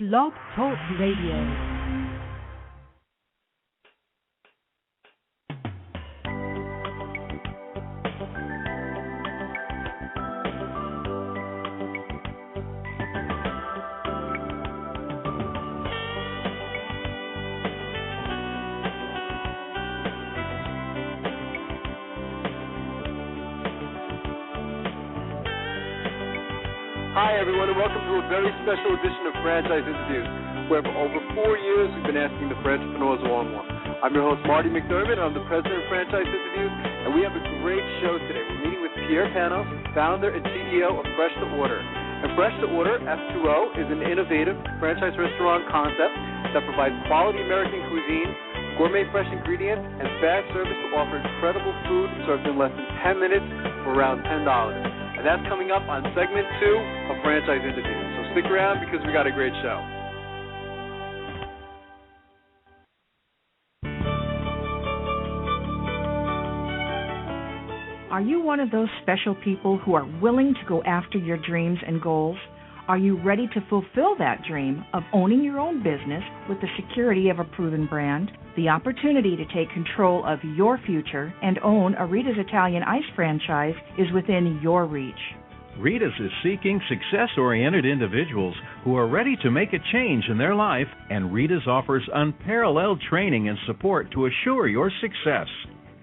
Blog Talk Radio. Hi, everyone, and welcome to a very special edition of Franchise Interviews, where for over 4 years we've been asking the entrepreneurs one-on-one. I'm your host, Marty McDermott, and I'm the president of Franchise Interviews, and we have a great show today. We're meeting with Pierre Panos, founder and CEO of Fresh to Order. And Fresh to Order, F2O, is an innovative franchise restaurant concept that provides quality American cuisine, gourmet fresh ingredients, and fast service to offer incredible food served in less than 10 minutes for around $10. And that's coming up on segment 2 of Franchise Interviews. So stick around because we got a great show. Are you one of those special people who are willing to go after your dreams and goals? Are you ready to fulfill that dream of owning your own business with the security of a proven brand? The opportunity to take control of your future and own a Rita's Italian Ice franchise is within your reach. Rita's is seeking success-oriented individuals who are ready to make a change in their life, and Rita's offers unparalleled training and support to assure your success.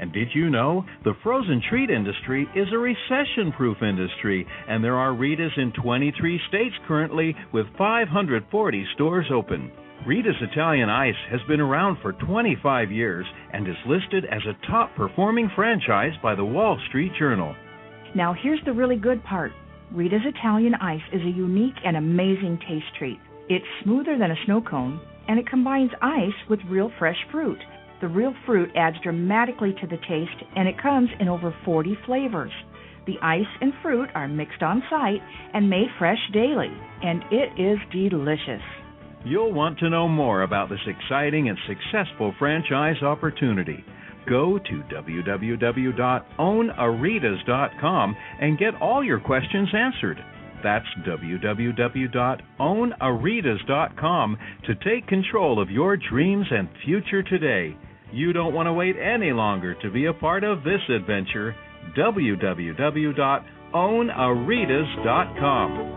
And did you know the frozen treat industry is a recession-proof industry, and there are Rita's in 23 states currently with 540 stores open. Rita's Italian Ice has been around for 25 years and is listed as a top-performing franchise by the Wall Street Journal. Now here's the really good part. Rita's Italian Ice is a unique and amazing taste treat. It's smoother than a snow cone, and it combines ice with real fresh fruit. The real fruit adds dramatically to the taste, and it comes in over 40 flavors. The ice and fruit are mixed on site and made fresh daily, and it is delicious. You'll want to know more about this exciting and successful franchise opportunity. Go to www.ownaritas.com and get all your questions answered. That's www.ownaritas.com to take control of your dreams and future today. You don't want to wait any longer to be a part of this adventure. www.ownaritas.com.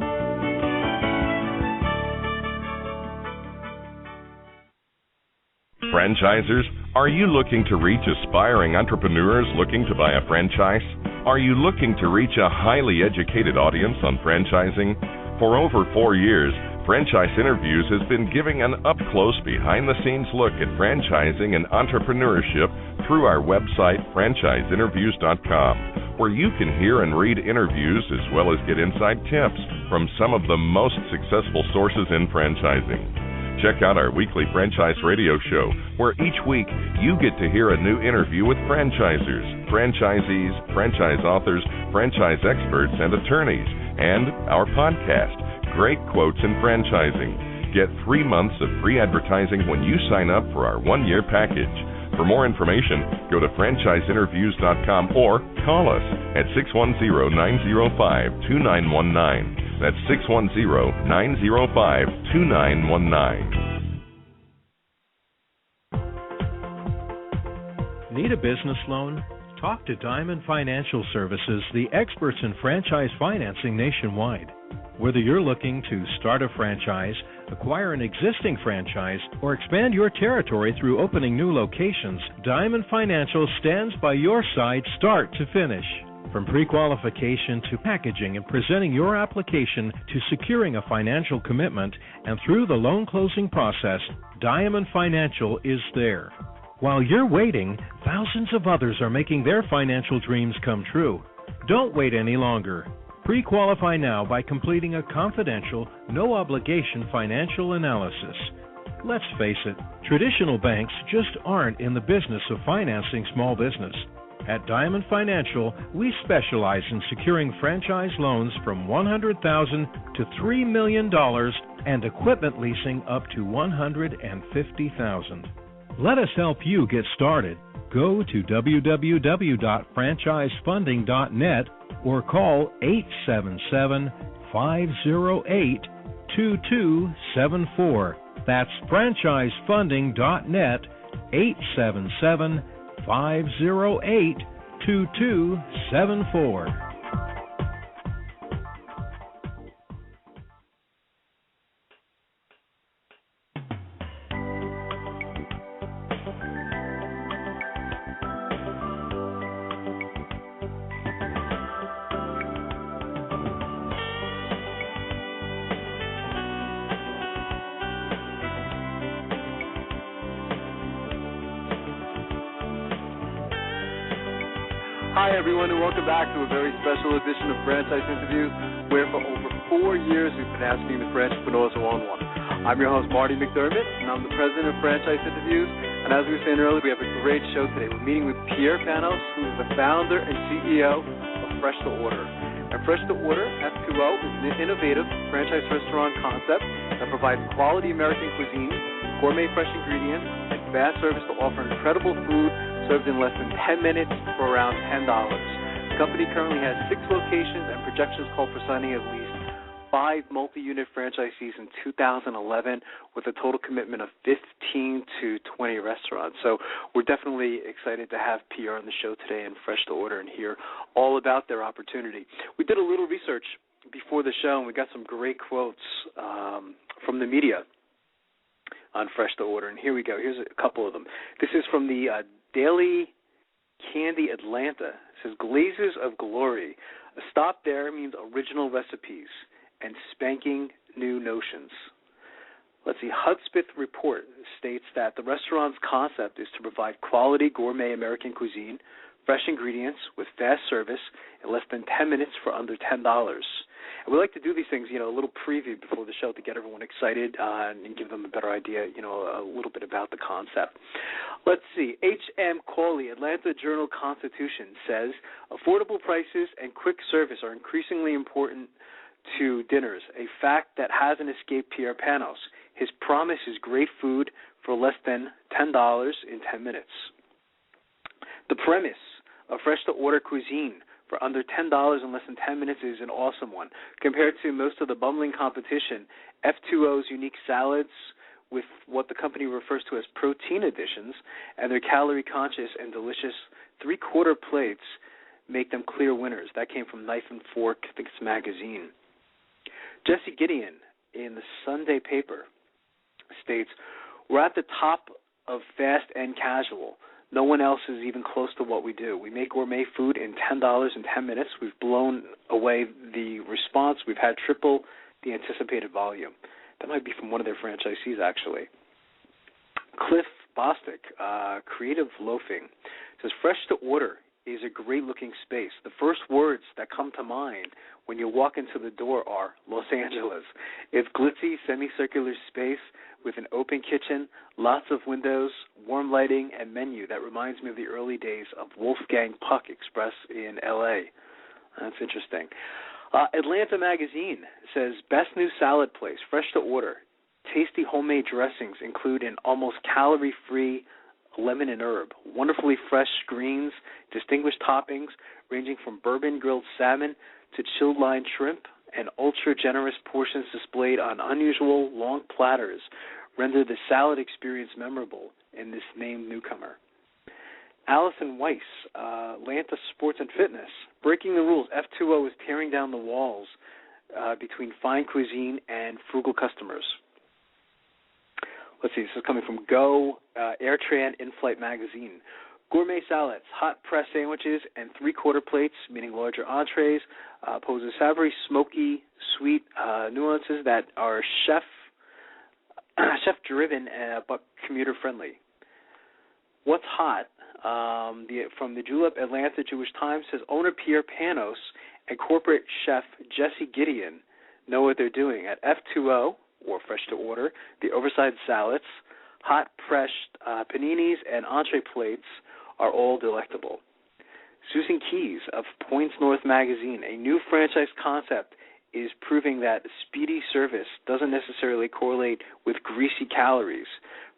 Franchisers, are you looking to reach aspiring entrepreneurs looking to buy a franchise? Are you looking to reach a highly educated audience on franchising? For over 4 years, Franchise Interviews has been giving an up-close, behind-the-scenes look at franchising and entrepreneurship through our website, franchiseinterviews.com, where you can hear and read interviews as well as get inside tips from some of the most successful sources in franchising. Check out our weekly franchise radio show, where each week you get to hear a new interview with franchisers, franchisees, franchise authors, franchise experts, and attorneys, and our podcast, Great Quotes in Franchising. Get 3 months of free advertising when you sign up for our 1-year package. For more information, go to franchiseinterviews.com or call us at 610-905-2919. That's 610-905-2919. Need a business loan? Talk to Diamond Financial Services, the experts in franchise financing nationwide. Whether you're looking to start a franchise, acquire an existing franchise, or expand your territory through opening new locations, Diamond Financial stands by your side start to finish. From pre-qualification to packaging and presenting your application to securing a financial commitment and through the loan closing process, Diamond Financial is there. While you're waiting, thousands of others are making their financial dreams come true. Don't wait any longer. Pre-qualify now by completing a confidential, no-obligation financial analysis. Let's face it, traditional banks just aren't in the business of financing small business. At Diamond Financial, we specialize in securing franchise loans from $100,000 to $3 million and equipment leasing up to $150,000. Let us help you get started. Go to www.franchisefunding.net or call 877-508 877-508-2274. That's franchisefunding.net, 877-508-2274. Hi, everyone, and welcome back to a very special edition of Franchise Interviews, where for over 4 years we've been asking the entrepreneurs one-on-one. I'm your host, Marty McDermott, and I'm the president of Franchise Interviews. And as we were saying earlier, we have a great show today. We're meeting with Pierre Panos, who is the founder and CEO of Fresh to Order. And Fresh to Order, F2O, is an innovative franchise restaurant concept that provides quality American cuisine, gourmet fresh ingredients, and fast service to offer incredible food served in less than 10 minutes for around $10. The company currently has 6 locations and projections call for signing at least 5 multi-unit franchisees in 2011 with a total commitment of 15 to 20 restaurants. So we're definitely excited to have Pierre on the show today and Fresh to Order and hear all about their opportunity. We did a little research before the show, and we got some great quotes from the media on Fresh to Order, and here we go. Here's a couple of them. This is from the Daily Candy Atlanta. It says, "Glazes of glory. A stop there means original recipes and spanking new notions." Let's see. Hudspeth Report states that the restaurant's concept is to provide quality gourmet American cuisine, fresh ingredients with fast service in less than 10 minutes for under $10. And we like to do these things, a little preview before the show to get everyone excited and give them a better idea, a little bit about the concept. Let's see. H.M. Cawley, Atlanta Journal-Constitution, says, affordable prices and quick service are increasingly important to dinners, a fact that hasn't escaped Pierre Panos. His promise is great food for less than $10 in 10 minutes. The premise of Fresh to Order cuisine for under $10 in less than 10 minutes is an awesome one. Compared to most of the bumbling competition, F2O's unique salads with what the company refers to as protein additions and their calorie-conscious and delicious three-quarter plates make them clear winners. That came from Knife and Fork, I think it's magazine. Jesse Gideon in the Sunday paper states, we're at the top of fast and casual. No one else is even close to what we do. We make gourmet food in $10 in 10 minutes. We've blown away the response. We've had triple the anticipated volume. That might be from one of their franchisees, actually. Cliff Bostic, Creative Loafing, says, Fresh to Order is a great-looking space. The first words that come to mind when you walk into the door are Los Angeles. It's glitzy, semicircular space with an open kitchen, lots of windows, warm lighting, and menu that reminds me of the early days of Wolfgang Puck Express in L.A. That's interesting. Atlanta Magazine says, best new salad place, Fresh to Order. Tasty homemade dressings include an almost calorie-free lemon and herb, wonderfully fresh greens, distinguished toppings ranging from bourbon grilled salmon to chilled line shrimp, and ultra-generous portions displayed on unusual long platters render the salad experience memorable in this named newcomer. Allison Weiss, Atlanta Sports and Fitness. Breaking the rules, F2O is tearing down the walls between fine cuisine and frugal customers. Let's see, this is coming from Go, Airtran In-Flight Magazine. Gourmet salads, hot press sandwiches, and three-quarter plates, meaning larger entrees, poses savory, smoky, sweet nuances that are chef-driven but commuter-friendly. What's hot? From the Julep Atlanta Jewish Times says owner Pierre Panos and corporate chef Jesse Gideon know what they're doing. At F2O, or Fresh to Order, the oversized salads, hot pressed paninis, and entree plates are all delectable. Susan Keys of Points North Magazine, a new franchise concept, is proving that speedy service doesn't necessarily correlate with greasy calories.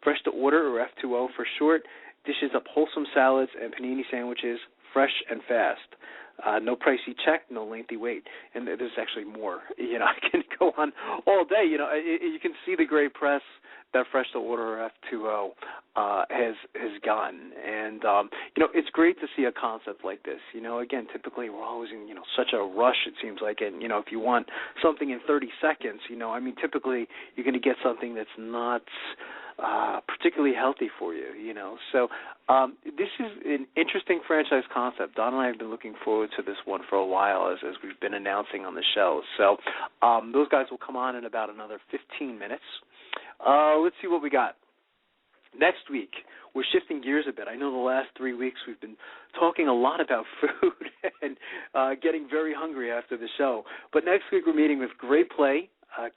Fresh to Order, or F2O for short, dishes up wholesome salads and panini sandwiches, fresh and fast. No pricey check, no lengthy wait. And there's actually more. I can go on all day. You can see the great press that Fresh to Order F2O has gotten. And, it's great to see a concept like this. Again, typically we're always in, such a rush, it seems like. And, if you want something in 30 seconds, typically you're going to get something that's not particularly healthy for you, So this is an interesting franchise concept. Don and I have been looking forward to this one for a while as we've been announcing on the show. So those guys will come on in about another 15 minutes. Let's see what we got. Next week, we're shifting gears a bit. I know the last 3 weeks we've been talking a lot about food and getting very hungry after the show. But next week we're meeting with Great Play,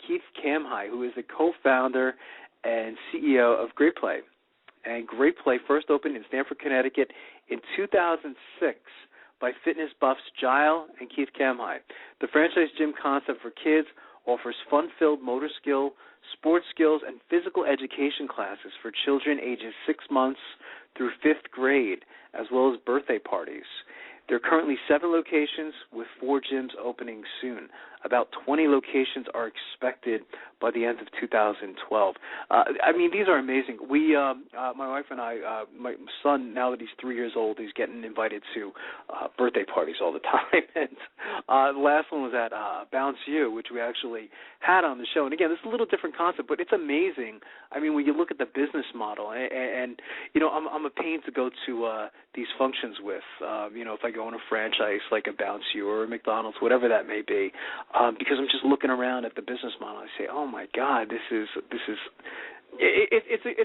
Keith Kamhai, who is the co-founder and CEO of Great Play. And Great Play first opened in Stamford, Connecticut in 2006 by fitness buffs Gile and Keith Kamhai. The franchise gym concept for kids offers fun-filled motor skill, sports skills, and physical education classes for children ages 6 months through 5th grade, as well as birthday parties. There are currently 7 locations with 4 gyms opening soon. About 20 locations are expected by the end of 2012. These are amazing. We, my wife and I, my son, now that he's 3 years old, he's getting invited to birthday parties all the time. And the last one was at Bounce U, which we actually had on the show. And again, this is a little different concept, but it's amazing. When you look at the business model, and I'm a pain to go to these functions with. If I go in a franchise like a Bounce U or a McDonald's, whatever that may be. Because I'm just looking around at the business model. I say, oh my God, it's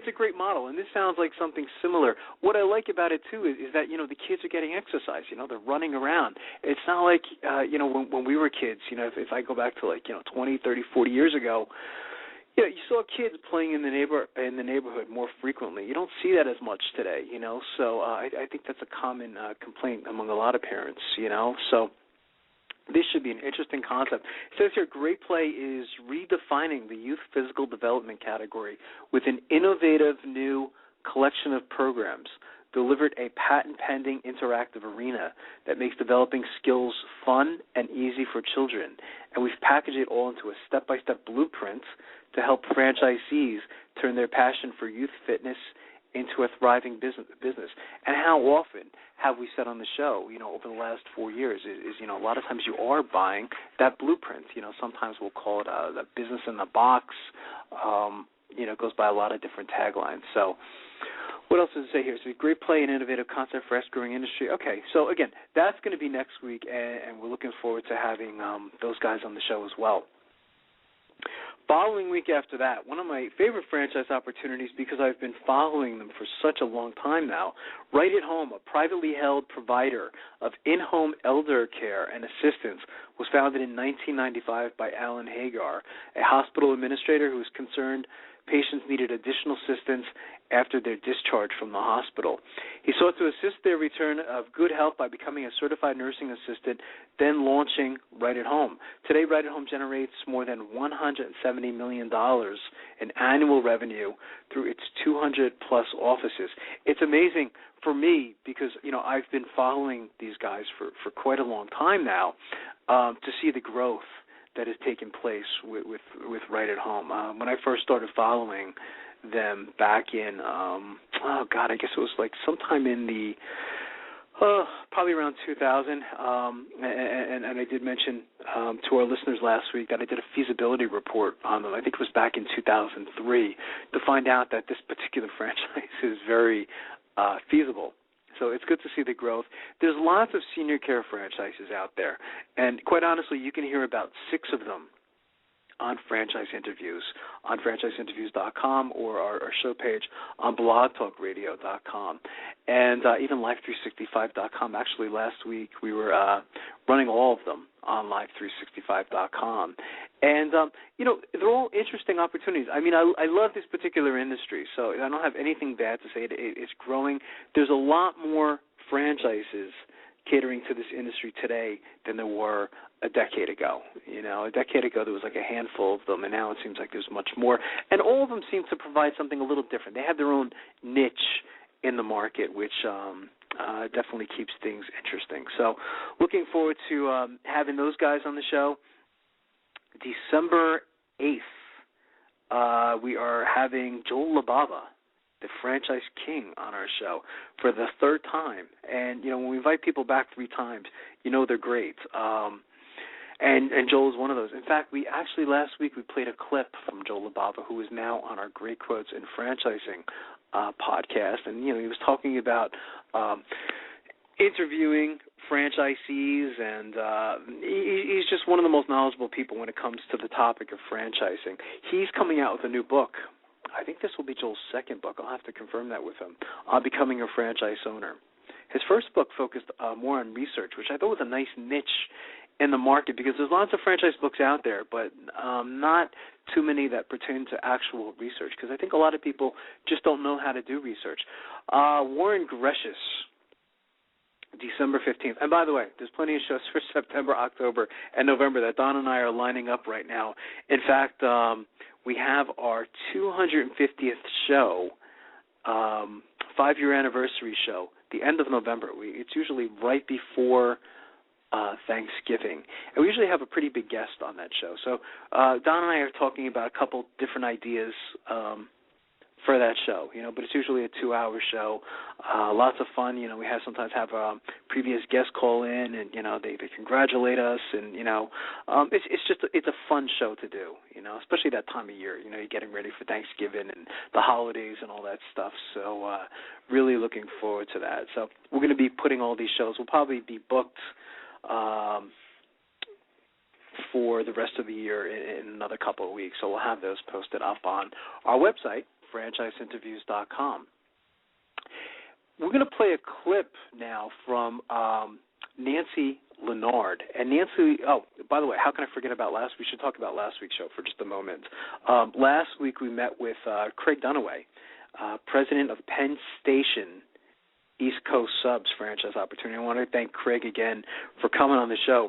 a great model, and this sounds like something similar. What I like about it too is that the kids are getting exercise. They're running around. It's not like when we were kids. If I go back to 20, 30, 40 years ago. You saw kids playing in the neighborhood more frequently. You don't see that as much today. So I think that's a common complaint among a lot of parents. So. This should be an interesting concept. It says here, Great Play is redefining the youth physical development category with an innovative new collection of programs, delivered a patent-pending interactive arena that makes developing skills fun and easy for children. And we've packaged it all into a step-by-step blueprint to help franchisees turn their passion for youth fitness into a thriving business. And how often have we said on the show, over the last 4 years, is a lot of times you are buying that blueprint. Sometimes we'll call it the business in the box. It goes by a lot of different taglines. So what else does it say here? So Great Play, an innovative concept for fast-growing industry. Okay, so again, that's going to be next week, and we're looking forward to having those guys on the show as well. Following week after that, one of my favorite franchise opportunities because I've been following them for such a long time now, Right at Home, a privately held provider of in-home elder care and assistance, was founded in 1995 by Alan Hagar, a hospital administrator who was concerned patients needed additional assistance after their discharge from the hospital. He sought to assist their return of good health by becoming a certified nursing assistant, then launching Right at Home. Today, Right at Home generates more than $170 million in annual revenue through its 200-plus offices. It's amazing for me because, I've been following these guys for quite a long time now to see the growth that has taken place with Right at Home. When I first started following them back in, I guess it was like sometime in the, probably around 2000, and I did mention to our listeners last week that I did a feasibility report on them. I think it was back in 2003 to find out that this particular franchise is very feasible. So it's good to see the growth. There's lots of senior care franchises out there, and quite honestly, you can hear about 6 of them on Franchise Interviews, on franchiseinterviews.com or our show page on blogtalkradio.com, and even live365.com. Actually, last week we were running all of them on live365.com. And, they're all interesting opportunities. I love this particular industry, so I don't have anything bad to say. It's growing. There's a lot more franchises catering to this industry today than there were a decade ago. A decade ago there was like a handful of them, and now it seems like there's much more. And all of them seem to provide something a little different. They have their own niche in the market, which definitely keeps things interesting. So looking forward to having those guys on the show. December 8th, we are having Joel Lababa, the franchise king, on our show for the third time. And, when we invite people back 3 times, they're great. And Joel is one of those. In fact, we actually last week we played a clip from Joel Lababa, who is now on our Great Quotes in Franchising podcast. And, he was talking about interviewing franchisees, and he's just one of the most knowledgeable people when it comes to the topic of franchising. He's coming out with a new book. I think this will be Joel's second book. I'll have to confirm that with him, on becoming a franchise owner. His first book focused more on research, which I thought was a nice niche in the market, because there's lots of franchise books out there, but not too many that pertain to actual research, because I think a lot of people just don't know how to do research. Warren Greshus, December 15th. And by the way, there's plenty of shows for September, October, and November that Don and I are lining up right now. In fact, we have our 250th show, 5-year anniversary show, the end of November. It's usually right before Thanksgiving. And we usually have a pretty big guest on that show. So Don and I are talking about a couple different ideas for that show, but it's usually a 2-hour show. Lots of fun. We sometimes have previous guests call in, and they congratulate us, and it's a fun show to do, especially that time of year. You're getting ready for Thanksgiving and the holidays and all that stuff. So really looking forward to that. So we're going to be putting all these shows. We'll probably be booked for the rest of the year in another couple of weeks. So we'll have those posted up on our website, franchiseinterviews.com. We're going to play a clip now from Nancy Leonard. And Nancy, by the way, how can I forget about we should talk about last week's show for just a moment. Last week we met with Craig Dunaway, president of Penn Station East Coast Subs franchise opportunity. I want to thank Craig again for coming on the show.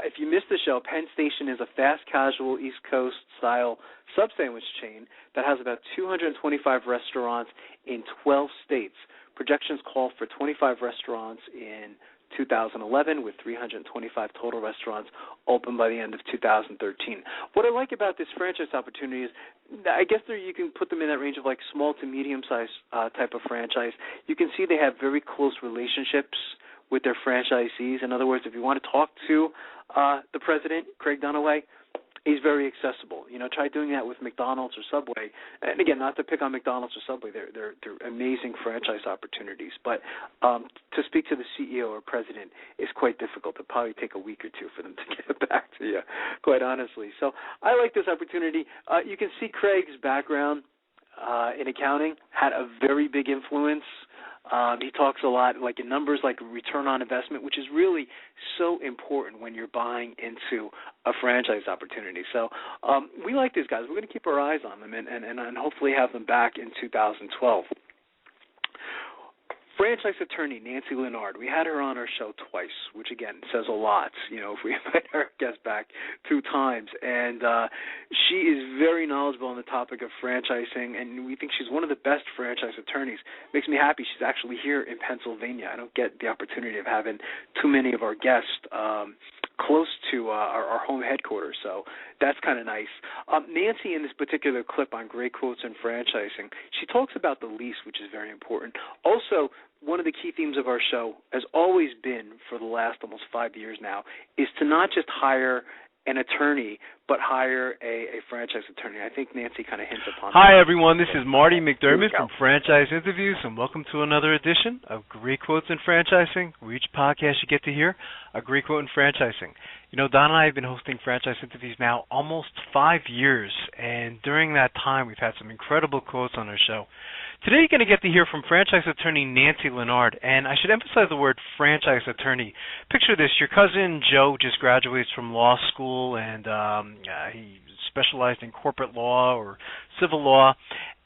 If you missed the show, Penn Station is a fast casual East Coast style sub sandwich chain that has about 225 restaurants in 12 states. Projections call for 25 restaurants in 2011, with 325 total restaurants open by the end of 2013. What I like about this franchise opportunity is, I guess you can put them in that range of like small to medium-sized type of franchise. You can see they have very close relationships with their franchisees. In other words, if you want to talk to the president, Craig Dunaway, he's very accessible. Try doing that with McDonald's or Subway. And again, not to pick on McDonald's or Subway, they're amazing franchise opportunities. But to speak to the CEO or president is quite difficult. It'll probably take a week or two for them to get back to you, quite honestly. So I like this opportunity. You can see Craig's background in accounting had a very big influence. He talks a lot like in numbers like return on investment, which is really so important when you're buying into a franchise opportunity. So we like these guys. We're going to keep our eyes on them and hopefully have them back in 2012. Franchise attorney Nancy Leonard. We had her on our show twice, which again says a lot, if we invite our guest back 2 times. And she is very knowledgeable on the topic of franchising, and we think she's one of the best franchise attorneys. Makes me happy she's actually here in Pennsylvania. I don't get the opportunity of having too many of our guests close to our home headquarters, so that's kind of nice. Nancy, in this particular clip on Great Quotes in Franchising, she talks about the lease, which is very important. Also, one of the key themes of our show has always been, for the last almost 5 years now, is to not just hire an attorney, but hire a franchise attorney. I think Nancy kind of hints upon that. Hi, everyone. This is Marty McDermott from Franchise Interviews, and welcome to another edition of Great Quotes in Franchising, where each podcast you get to hear a great quote in franchising. Don and I have been hosting Franchise Interviews now almost 5 years, and during that time, we've had some incredible quotes on our show. Today, you're going to get to hear from franchise attorney Nancy Leonard, and I should emphasize the word franchise attorney. Picture this: your cousin Joe just graduates from law school, and he specialized in corporate law or civil law,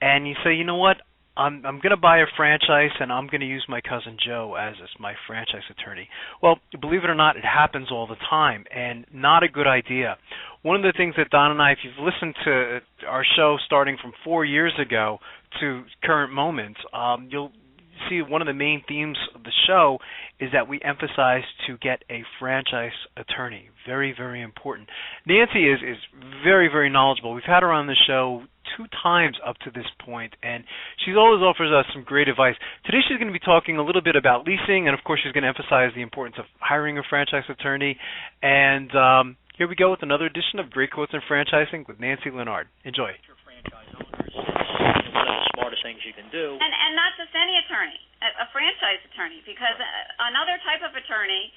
and you say, you know what? I'm going to buy a franchise, and I'm going to use my cousin Joe as my franchise attorney. Well, believe it or not, it happens all the time, and not a good idea. One of the things that Don and I, if you've listened to our show starting from 4 years ago to current moments, you'll see one of the main themes of the show is that we emphasize to get a franchise attorney. Very, very important. Nancy is very, very knowledgeable. We've had her on the show 2 times up to this point, and she always offers us some great advice. Today she's going to be talking a little bit about leasing, and of course she's going to emphasize the importance of hiring a franchise attorney. And here we go with another edition of Great Quotes in Franchising with Nancy Leonard. Enjoy. Franchise owners, it's one of the smartest things you can do. And not just any attorney, a franchise attorney, because another type of attorney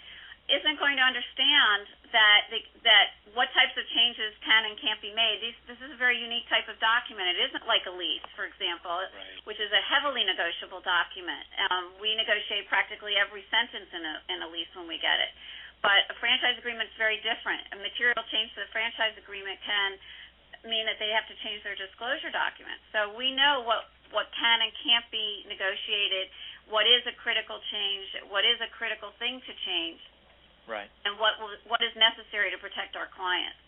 isn't going to understand that what types of changes can and can't be made. This is a very unique type of document. It isn't like a lease, for example, right, which is a heavily negotiable document. We negotiate practically every sentence in a lease when we get it. But a franchise agreement is very different. A material change to the franchise agreement can mean that they have to change their disclosure documents. So we know what can and can't be negotiated, what is a critical change, what is a critical thing to change, right, and what is necessary to protect our clients.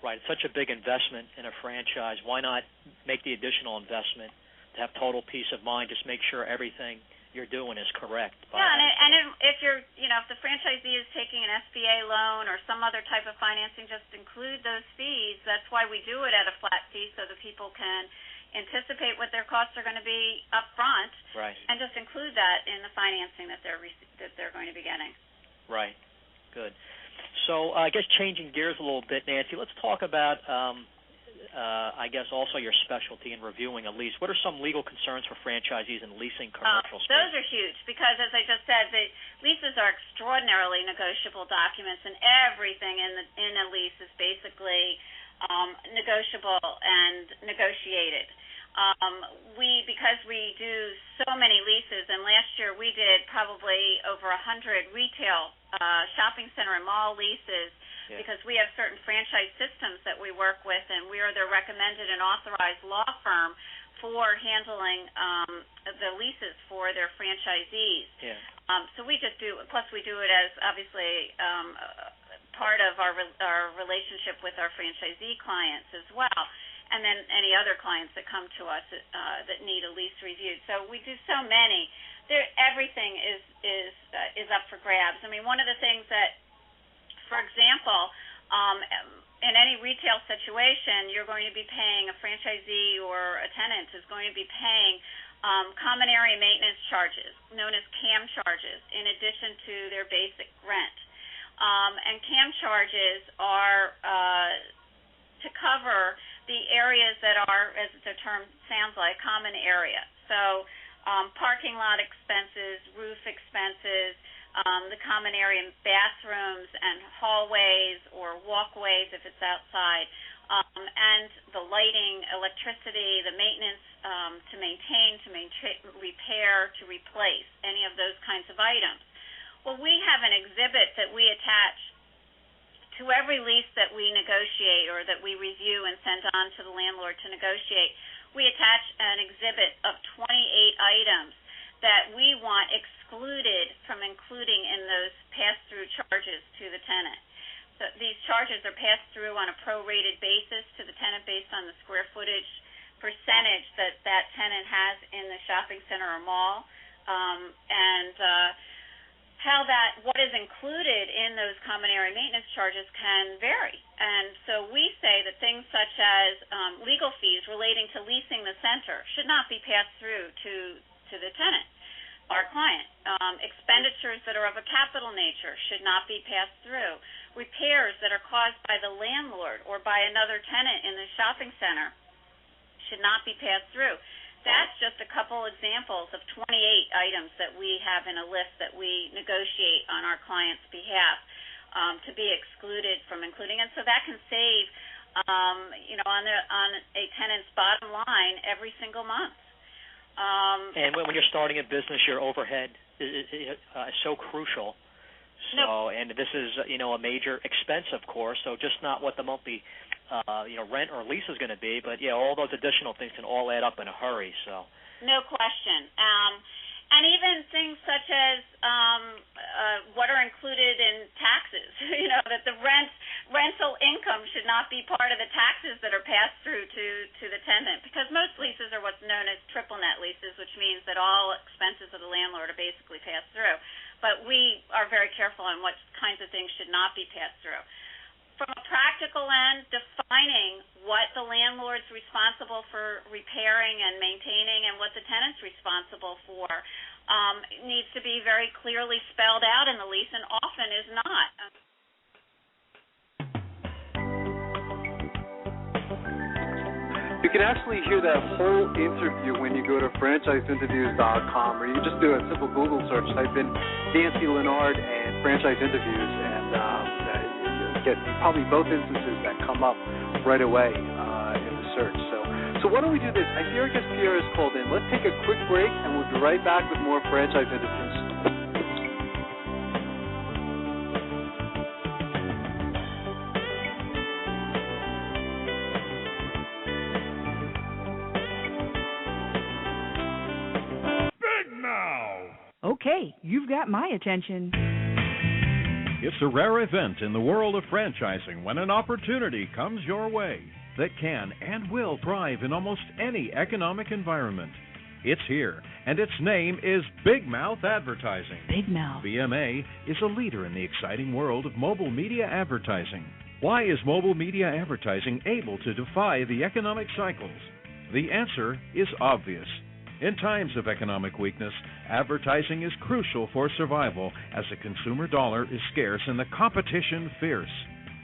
Right. It's such a big investment in a franchise. Why not make the additional investment to have total peace of mind? Just make sure everything you're doing is correct. Yeah, and if you're, if the franchisee is taking an SBA loan or some other type of financing, just include those fees. That's why we do it at a flat fee, so that people can anticipate what their costs are going to be up front, right, and just include that in the financing that they're going to be getting. Right. Good. So I guess changing gears a little bit, Nancy, let's talk about I guess also your specialty in reviewing a lease. What are some legal concerns for franchisees in leasing commercial space? Those are huge because, as I just said, the leases are extraordinarily negotiable documents, and everything in a lease is basically negotiable and negotiated. Because we do so many leases, and last year we did probably over 100 retail shopping center and mall leases. Yeah. Because we have certain franchise systems that we work with, and we are their recommended and authorized law firm for handling the leases for their franchisees. Yeah. So we just do, plus we do it as obviously part of our relationship with our franchisee clients as well, and then any other clients that come to us that need a lease reviewed. So we do so many. Everything is up for grabs. I mean, one of the things that, for example, in any retail situation, you're going to be paying, a franchisee or a tenant is going to be paying common area maintenance charges, known as CAM charges, in addition to their basic rent. And CAM charges are to cover the areas that are, as the term sounds like, common area. So parking lot expenses, roof expenses, the common area bathrooms and hallways or walkways if it's outside, and the lighting, electricity, the maintenance to maintain, repair, to replace, any of those kinds of items. Well, we have an exhibit that we attach to every lease that we negotiate or that we review and send on to the landlord to negotiate. We attach an exhibit of 28 items that we want excluded from including in those pass-through charges to the tenant. So these charges are passed through on a prorated basis to the tenant based on the square footage percentage that tenant has in the shopping center or mall, and what is included in those common area maintenance charges can vary. And so we say that things such as legal fees relating to leasing the center should not be passed through to the tenant, our client. Expenditures that are of a capital nature should not be passed through. Repairs that are caused by the landlord or by another tenant in the shopping center should not be passed through. That's just a couple examples of 28 items that we have in a list that we negotiate on our client's behalf to be excluded from including. And so that can save, on a tenant's bottom line every single month. And when you're starting a business, your overhead is so crucial. So, and this is, a major expense, of course. So just not what the monthly, rent or lease is going to be, but all those additional things can all add up in a hurry. So. No question. And even things such as what are included in taxes. That the rent rental income should not be part of the taxes that are passed through to the tenant, because most leases are what's known as triple net leases, which means that all expenses of the landlord are basically passed through. But we are very careful on what kinds of things should not be passed through. From a practical end, defining what the landlord's responsible for repairing and maintaining and what the tenant's responsible for needs to be very clearly spelled out in the lease, and often is not. You can actually hear that whole interview when you go to franchiseinterviews.com, or you can just do a simple Google search, type in Nancy Leonard and franchise interviews, and you get probably both instances that come up right away in the search. So why don't we do this? I hear Pierre is called in. Let's take a quick break, and we'll be right back with more franchise interviews. Okay, you've got my attention. It's a rare event in the world of franchising when an opportunity comes your way that can and will thrive in almost any economic environment. It's here, and its name is Big Mouth Advertising. Big Mouth. BMA is a leader in the exciting world of mobile media advertising. Why is mobile media advertising able to defy the economic cycles? The answer is obvious. In times of economic weakness, advertising is crucial for survival as the consumer dollar is scarce and the competition fierce.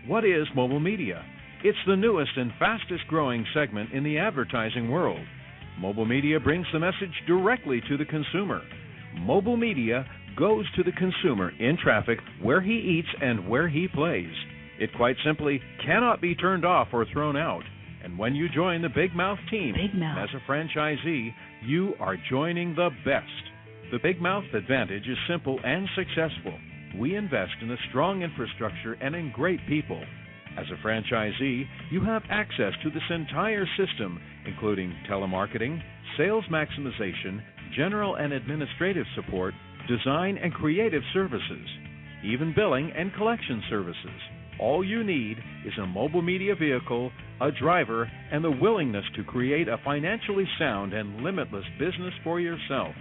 What is mobile media? It's the newest and fastest growing segment in the advertising world. Mobile media brings the message directly to the consumer. Mobile media goes to the consumer in traffic, where he eats and where he plays. It quite simply cannot be turned off or thrown out. And when you join the Big Mouth team as a franchisee, you are joining the best. The Big Mouth advantage is simple and successful. We invest in a strong infrastructure and in great people. As a franchisee, you have access to this entire system, including telemarketing, sales maximization, general and administrative support, design and creative services, even billing and collection services. All you need is a mobile media vehicle, a driver, and the willingness to create a financially sound and limitless business for yourself.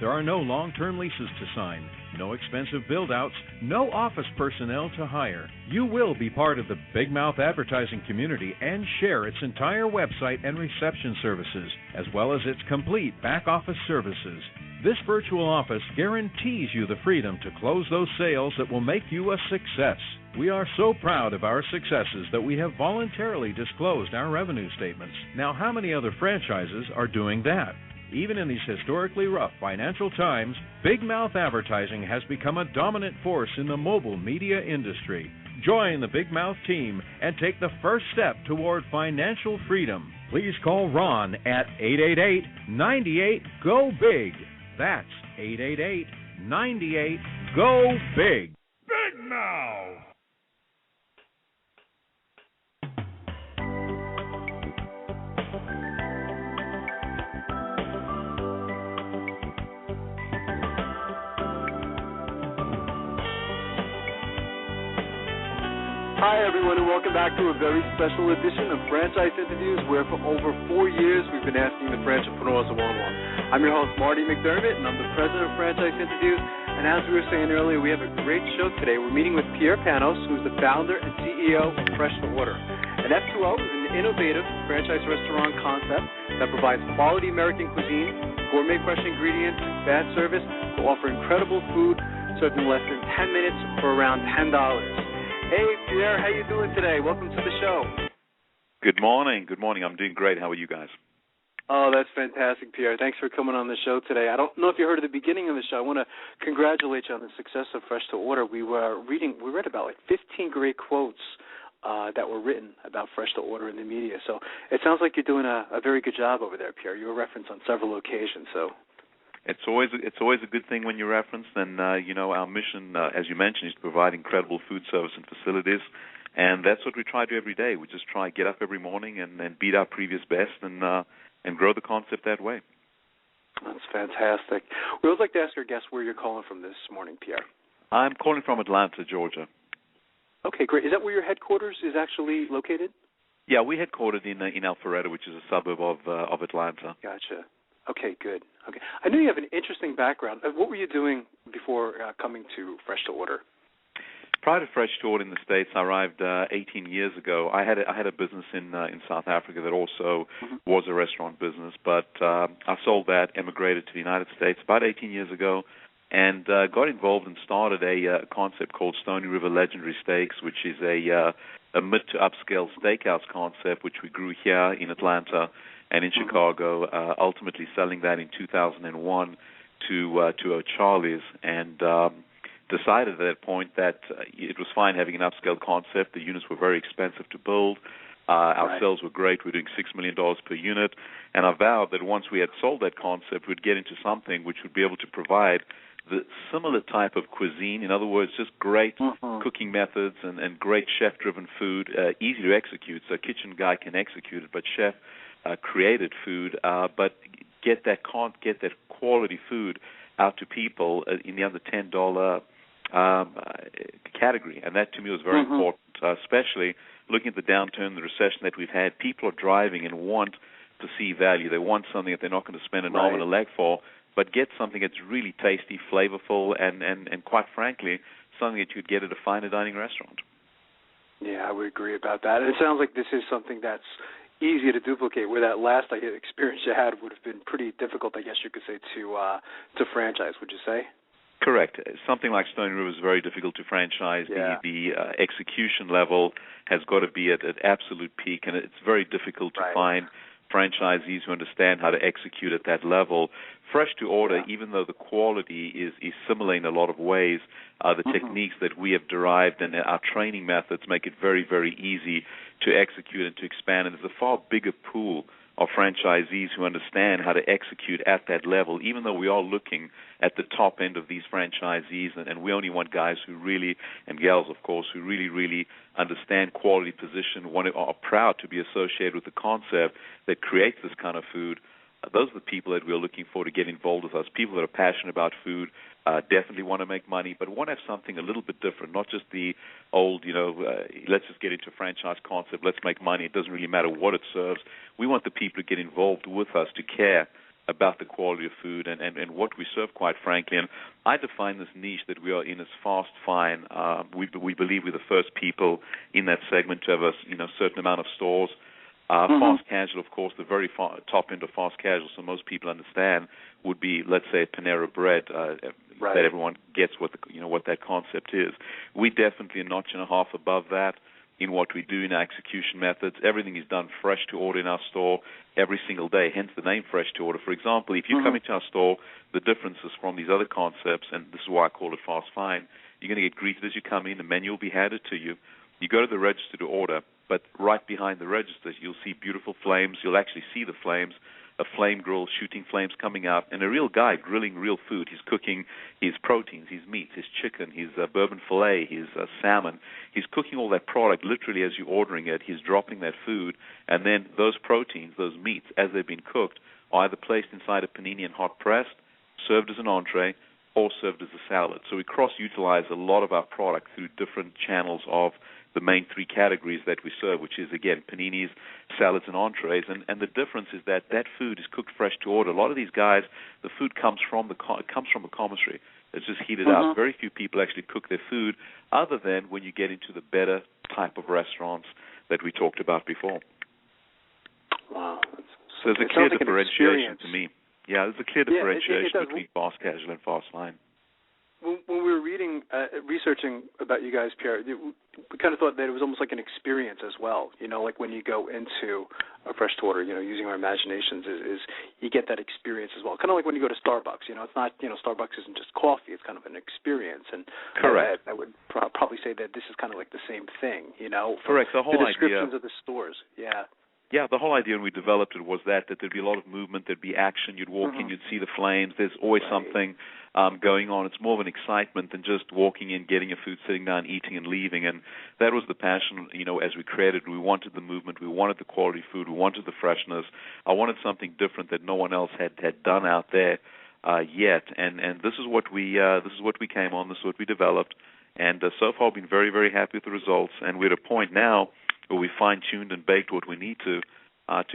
There are no long-term leases to sign, no expensive build-outs, no office personnel to hire. You will be part of the Big Mouth advertising community and share its entire website and reception services, as well as its complete back-office services. This virtual office guarantees you the freedom to close those sales that will make you a success. We are so proud of our successes that we have voluntarily disclosed our revenue statements. Now, how many other franchises are doing that? Even in these historically rough financial times, Big Mouth advertising has become a dominant force in the mobile media industry. Join the Big Mouth team and take the first step toward financial freedom. Please call Ron at 888-98-GO-BIG. That's 888-98-GO-BIG. Big Mouth! Hi, everyone, and welcome back to a very special edition of Franchise Interviews, where for over 4 years we've been asking the entrepreneurs one-on-one. I'm your host, Marty McDermott, and I'm the president of Franchise Interviews. And as we were saying earlier, we have a great show today. We're meeting with Pierre Panos, who's the founder and CEO of Fresh to Order. And F2O is an innovative franchise restaurant concept that provides quality American cuisine, gourmet fresh ingredients, and fast service to offer incredible food served in less than 10 minutes for around $10. Hey, Pierre, how you doing today? Welcome to the show. Good morning. Good morning. I'm doing great. How are you guys? Oh, that's fantastic, Pierre. Thanks for coming on the show today. I don't know if you heard at the beginning of the show. I want to congratulate you on the success of Fresh to Order. We read about like 15 great quotes that were written about Fresh to Order in the media. So it sounds like you're doing a very good job over there, Pierre. You were referenced on several occasions. So it's always a good thing when you're referenced. And our mission, as you mentioned, is to provide incredible food service and facilities. And that's what we try to do every day. We just try to get up every morning and beat our previous best and grow the concept that way. That's fantastic. We always like to ask our guests where you're calling from this morning, Pierre. I'm calling from Atlanta, Georgia. Okay, great. Is that where your headquarters is actually located? Yeah, we're headquartered in Alpharetta, which is a suburb of Atlanta. Gotcha. Okay, good. Okay, I know you have an interesting background. What were you doing before coming to Fresh to Order? Prior to Fresh to Order in the States, I arrived 18 years ago. I had a business in South Africa that also was a restaurant business, but I sold that, emigrated to the United States about 18 years ago, and got involved and started a concept called Stony River Legendary Steaks, which is a mid to upscale steakhouse concept, which we grew here in Atlanta and in Chicago, ultimately selling that in 2001 to O'Charlie's, and decided at that point that it was fine having an upscale concept. The units were very expensive to build. Our sales were great. We were doing $6 million per unit, and I vowed that once we had sold that concept, we'd get into something which would be able to provide the similar type of cuisine. In other words, just great cooking methods and great chef-driven food, easy to execute. So a kitchen guy can execute it, but chef created food, but get that quality food out to people in the under $10 category. And that to me was very important, especially looking at the downturn, the recession that we've had. People are driving and want to see value. They want something that they're not going to spend an arm and a leg for, but get something that's really tasty, flavorful, and quite frankly, something that you'd get at a finer dining restaurant. Yeah, I would agree about that. And it sounds like this is something that's easier to duplicate, where that last experience you had would have been pretty difficult, I guess you could say, to franchise, would you say? Correct. Something like Stony River is very difficult to franchise. Yeah. The execution level has got to be at absolute peak, and it's very difficult to find franchisees who understand how to execute at that level. Fresh to Order, even though the quality is similar in a lot of ways, the techniques that we have derived and our training methods make it very, very easy to execute and to expand. And there's a far bigger pool of franchisees who understand how to execute at that level, even though we are looking at the top end of these franchisees, and we only want guys who really, and gals, of course, who really, really understand quality position, are proud to be associated with the concept that creates this kind of food. Those are the people that we're looking for to get involved with us, people that are passionate about food, definitely want to make money, but want to have something a little bit different, not just the old, let's just get into a franchise concept, let's make money, it doesn't really matter what it serves. We want the people to get involved with us, to care about the quality of food and what we serve, quite frankly. And I define this niche that we are in as fast fine. We believe we're the first people in that segment to have a certain amount of stores. Fast casual, of course, the very top end of fast casual, so most people understand, would be, let's say, Panera Bread, that everyone gets what that concept is. We definitely a notch and a half above that in what we do in our execution methods. Everything is done fresh to order in our store every single day, hence the name Fresh to Order. For example, if you come into our store, the differences from these other concepts, and this is why I call it fast fine, you're going to get greeted as you come in, the menu will be handed to you. You go to the register to order, but right behind the register, you'll see beautiful flames. You'll actually see the flames, a flame grill shooting flames coming out, and a real guy grilling real food. He's cooking his proteins, his meats, his chicken, his bourbon filet, his salmon. He's cooking all that product literally as you're ordering it. He's dropping that food, and then those proteins, those meats, as they've been cooked, are either placed inside a panini and hot pressed, served as an entree, or served as a salad. So we cross-utilize a lot of our product through different channels of the main three categories that we serve, which is, again, paninis, salads, and entrees. And the difference is that food is cooked fresh to order. A lot of these guys, the food comes from a commissary. It's just heated up. Very few people actually cook their food, other than when you get into the better type of restaurants that we talked about before. Wow. So there's a clear differentiation to me. Yeah, there's a clear differentiation between fast casual and fast line. When we were researching about you guys, Pierre, we kind of thought that it was almost like an experience as well. Like when you go into a Fresh to Order, using our imaginations, is you get that experience as well. Kind of like when you go to Starbucks. It's not, Starbucks isn't just coffee; it's kind of an experience. And correct. I would probably say that this is kind of like the same thing. Correct. The whole descriptions idea of the stores. Yeah. Yeah, the whole idea when we developed it was that there'd be a lot of movement, there'd be action, you'd walk in, you'd see the flames, there's always something going on. It's more of an excitement than just walking in, getting your food, sitting down, eating, and leaving. And that was the passion, as we created. We wanted the movement, we wanted the quality food, we wanted the freshness. I wanted something different that no one else had done out there yet. And this is what we came on, this is what we developed. And so far, been very, very happy with the results. And we're at a point now where we fine-tuned and baked what we need to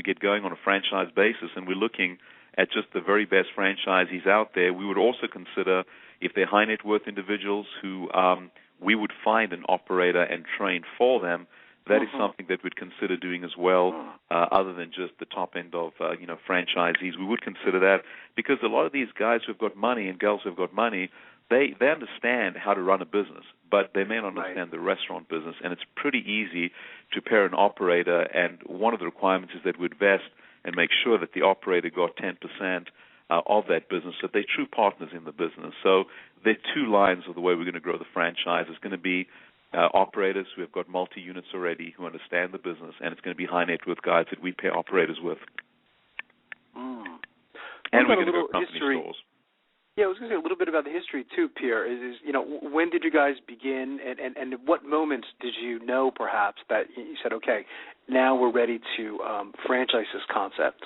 get going on a franchise basis. And we're looking at just the very best franchisees out there. We would also consider, if they're high net worth individuals who we would find an operator and train for them, that is something that we'd consider doing as well, other than just the top end of franchisees. We would consider that because a lot of these guys who've got money and girls who've got money, they understand how to run a business, but they may not understand the restaurant business, and it's pretty easy to pair an operator, and one of the requirements is that we invest and make sure that the operator got 10% of that business, so they're true partners in the business. So there are two lines of the way we're going to grow the franchise. It's going to be operators who have got multi-units already, who understand the business, and it's going to be high net worth guys that we pair operators with. And we're going to go company stores. Yeah, I was going to say a little bit about the history too, Pierre. When did you guys begin, and at what moments did you know perhaps that you said, okay, now we're ready to franchise this concept?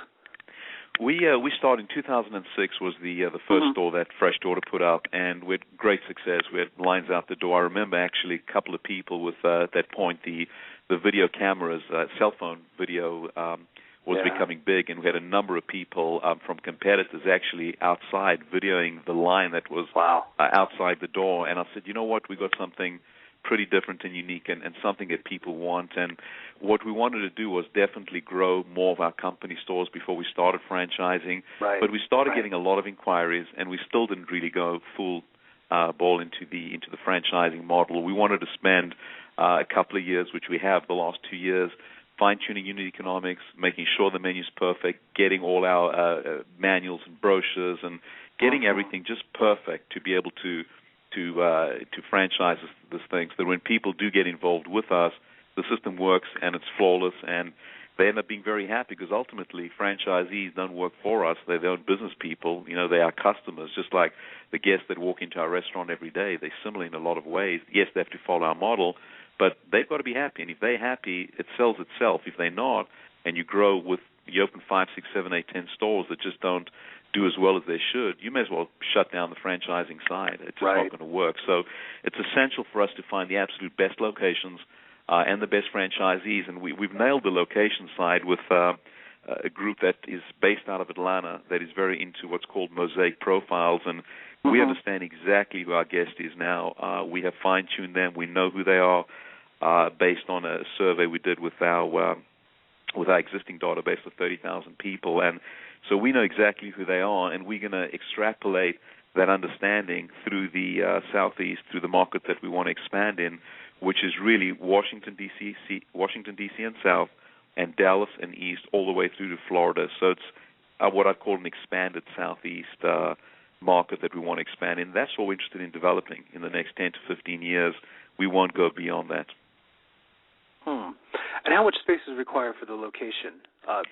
We started in 2006 was the first store that Fresh Daughter put up, and with great success. We had lines out the door. I remember actually a couple of people with at that point the video cameras, cell phone video was becoming big, and we had a number of people from competitors actually outside videoing the line that was outside the door. And I said, you know what, we got something pretty different and unique and something that people want. And what we wanted to do was definitely grow more of our company stores before we started franchising. Right. But we started getting a lot of inquiries, and we still didn't really go full ball into the franchising model. We wanted to spend a couple of years, which we have the last 2 years, fine-tuning unit economics, making sure the menu's perfect, getting all our manuals and brochures, and getting everything just perfect to be able to franchise this thing, so that when people do get involved with us, the system works and it's flawless, and they end up being very happy because ultimately franchisees don't work for us. They're their own business people. They are customers, just like the guests that walk into our restaurant every day. They're similar in a lot of ways. Yes, they have to follow our model, but they've got to be happy. And if they're happy, it sells itself. If they're not, and you grow you open 5, 6, 7, 8, 10 stores that just don't do as well as they should, you may as well shut down the franchising side. It's just not going to work. So it's essential for us to find the absolute best locations and the best franchisees. And we've nailed the location side with a group that is based out of Atlanta that is very into what's called mosaic profiles, and we understand exactly who our guest is now. We have fine-tuned them. We know who they are based on a survey we did with our existing database of 30,000 people. And so we know exactly who they are, and we're going to extrapolate that understanding through the Southeast, through the market that we want to expand in, which is really Washington, D.C. and South, and Dallas and East, all the way through to Florida. So it's what I call an expanded Southeast market that we want to expand in. That's what we're interested in developing in the next 10 to 15 years. We won't go beyond that. And how much space is required for the location,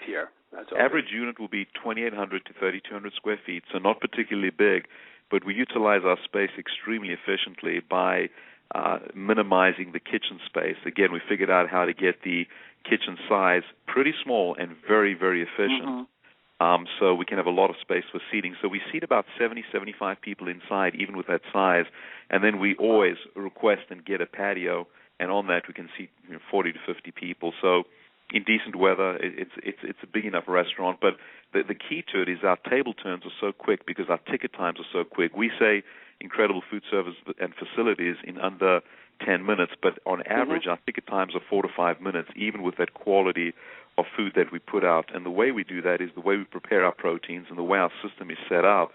Pierre? Average unit will be 2,800 to 3,200 square feet, so not particularly big, but we utilize our space extremely efficiently by minimizing the kitchen space. Again, we figured out how to get the kitchen size pretty small and very, very efficient. So we can have a lot of space for seating. So we seat about 70, 75 people inside, even with that size. And then we always request and get a patio, and on that we can seat 40 to 50 people. So in decent weather, it's a big enough restaurant. But the key to it is our table turns are so quick because our ticket times are so quick. We say incredible food service and facilities in under 10 minutes, but on average our ticket times are 4 to 5 minutes, even with that quality of food that we put out. And the way we do that is the way we prepare our proteins and the way our system is set up.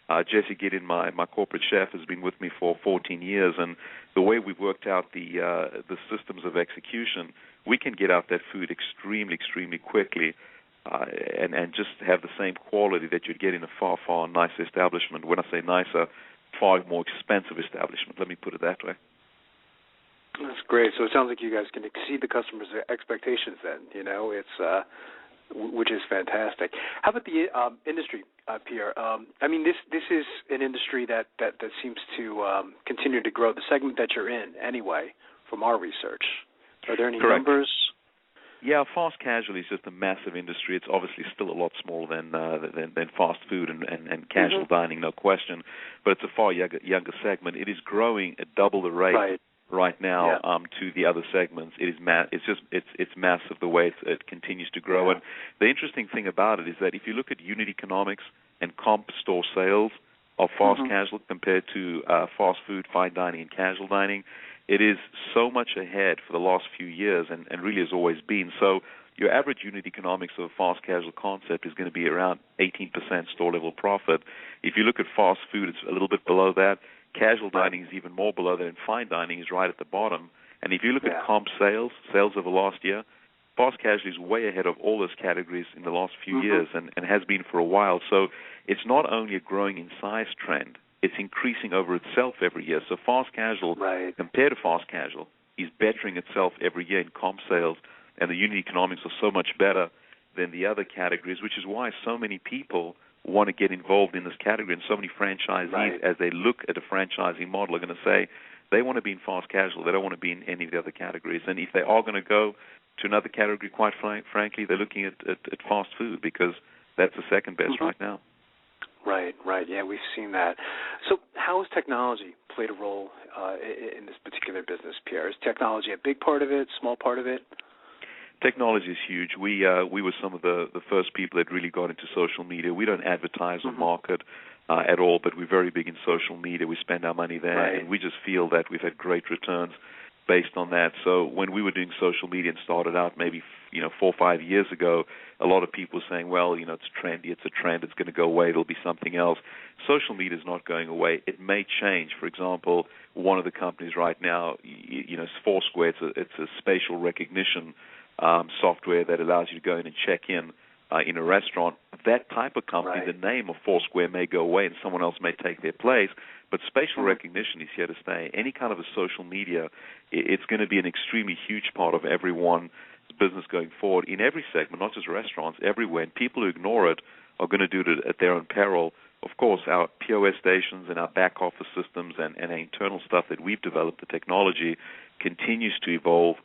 Jesse Gideon, my corporate chef, has been with me for 14 years, and the way we've worked out the systems of execution, we can get out that food extremely, extremely quickly and just have the same quality that you'd get in a far, far nicer establishment. When I say nicer, far more expensive establishment. Let me put it that way. That's great. So it sounds like you guys can exceed the customers' expectations then, it's which is fantastic. How about the industry, Pierre? This is an industry that seems to continue to grow, the segment that you're in anyway, from our research. Are there any numbers Yeah, fast casual is just a massive industry. It's obviously still a lot smaller than fast food and casual dining, no question. But it's a far younger segment. It is growing at double the rate right now to the other segments. It is it's massive the way it continues to grow. And the interesting thing about it is that if you look at unit economics and comp store sales of fast casual compared to fast food, fine dining, and casual dining, it is so much ahead for the last few years and really has always been. So your average unit economics of a fast casual concept is going to be around 18% store-level profit. If you look at fast food, it's a little bit below that. Casual dining is even more below that, and fine dining is right at the bottom. And if you look at comp sales over last year, fast casual is way ahead of all those categories in the last few years and has been for a while. So it's not only a growing in size trend, it's increasing over itself every year. So fast casual, compared to fast casual, is bettering itself every year in comp sales, and the unit economics are so much better than the other categories, which is why so many people want to get involved in this category, and so many franchisees, as they look at a franchising model, are going to say they want to be in fast casual. They don't want to be in any of the other categories. And if they are going to go to another category, quite frankly, they're looking at fast food because that's the second best right now. Right. Yeah, we've seen that. So how has technology played a role in this particular business, Pierre? Is technology a big part of it, small part of it? Technology is huge. We were some of the first people that really got into social media. We don't advertise or market at all, but we're very big in social media. We spend our money there, and we just feel that we've had great returns based on that. So when we were doing social media and started out maybe 4 or 5 years ago, a lot of people were saying, well, it's trendy, it's a trend, it's going to go away, it'll be something else. Social media is not going away. It may change. For example, one of the companies right now, Foursquare, it's a spatial recognition software that allows you to go in and check in a restaurant. That type of company, the name of Foursquare may go away and someone else may take their place, but spatial recognition is here to stay. Any kind of a social media, it's going to be an extremely huge part of everyone's business going forward in every segment, not just restaurants, everywhere. And people who ignore it are going to do it at their own peril. Of course, our POS stations and our back office systems and our internal stuff that we've developed, the technology, continues to evolve.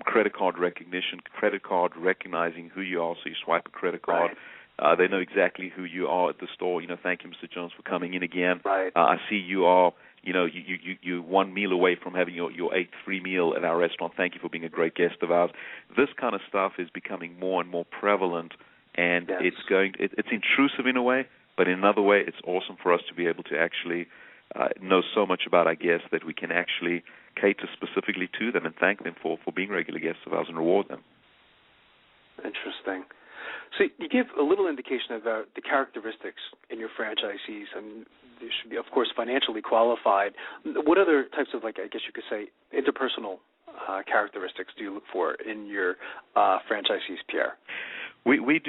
Credit card recognition, credit card recognizing who you are, so you swipe a credit card. They know exactly who you are at the store. Thank you, Mr. Jones, for coming in again. I see you are, you're one meal away from having your 8th free meal at our restaurant. Thank you for being a great guest of ours. This kind of stuff is becoming more and more prevalent, and it's intrusive in a way, but in another way, it's awesome for us to be able to actually know so much about our guests that we can actually cater specifically to them and thank them for being regular guests of ours and reward them. Interesting. So you give a little indication about the characteristics in your franchisees. I mean, they should be, of course, financially qualified. What other types of, I guess you could say, interpersonal characteristics do you look for in your franchisees, Pierre? We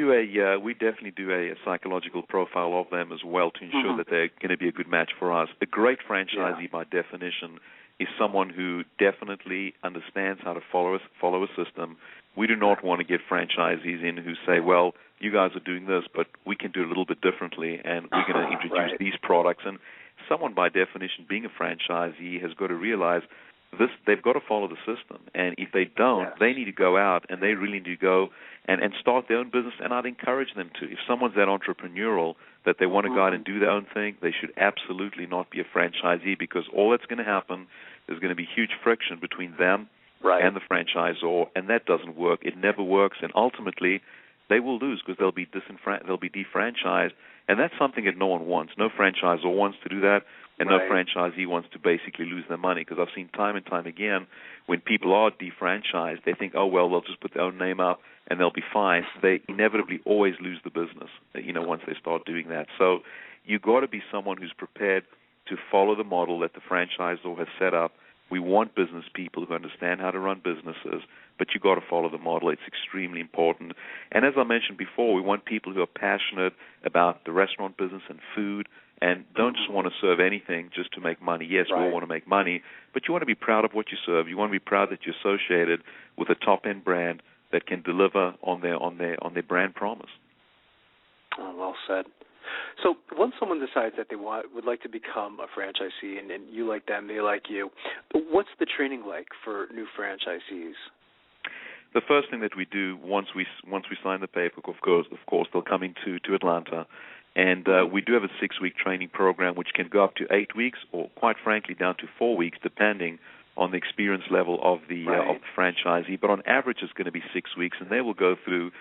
definitely do a psychological profile of them as well to ensure that they're going to be a good match for us. A great franchisee, by definition, is someone who definitely understands how to follow a system. We do not want to get franchisees in who say, well, you guys are doing this, but we can do it a little bit differently, and we're going to introduce these products. And someone, by definition, being a franchisee, has got to realize they've got to follow the system. And if they don't, they need to go out, and they really need to go and start their own business, and I'd encourage them to. If someone's that entrepreneurial that they want to go out and do their own thing, they should absolutely not be a franchisee, because all that's going to happen is going to be huge friction between them and the franchisor, and that doesn't work. It never works, and ultimately they will lose because they'll be defranchised, and that's something that no one wants. No franchisor wants to do that, and no franchisee wants to basically lose their money, because I've seen time and time again when people are defranchised, they think, oh, well, they'll just put their own name up and they'll be fine. They inevitably always lose the business, once they start doing that. So you've got to be someone who's prepared to follow the model that the franchisor has set up. We want business people who understand how to run businesses, but you've got to follow the model. It's extremely important. And as I mentioned before, we want people who are passionate about the restaurant business and food, and don't just want to serve anything just to make money. Yes, we all want to make money, but you want to be proud of what you serve. You want to be proud that you're associated with a top-end brand that can deliver on their brand promise. Oh, well said. So once someone decides that they would like to become a franchisee, and you like them, they like you, what's the training like for new franchisees? the first thing that we do once we sign the paperwork, of course, they'll come into Atlanta, and we do have a 6-week training program, which can go up to 8 weeks, or quite frankly, down to 4 weeks, depending on the experience level of the franchisee. But on average, it's going to be 6 weeks, and they will go through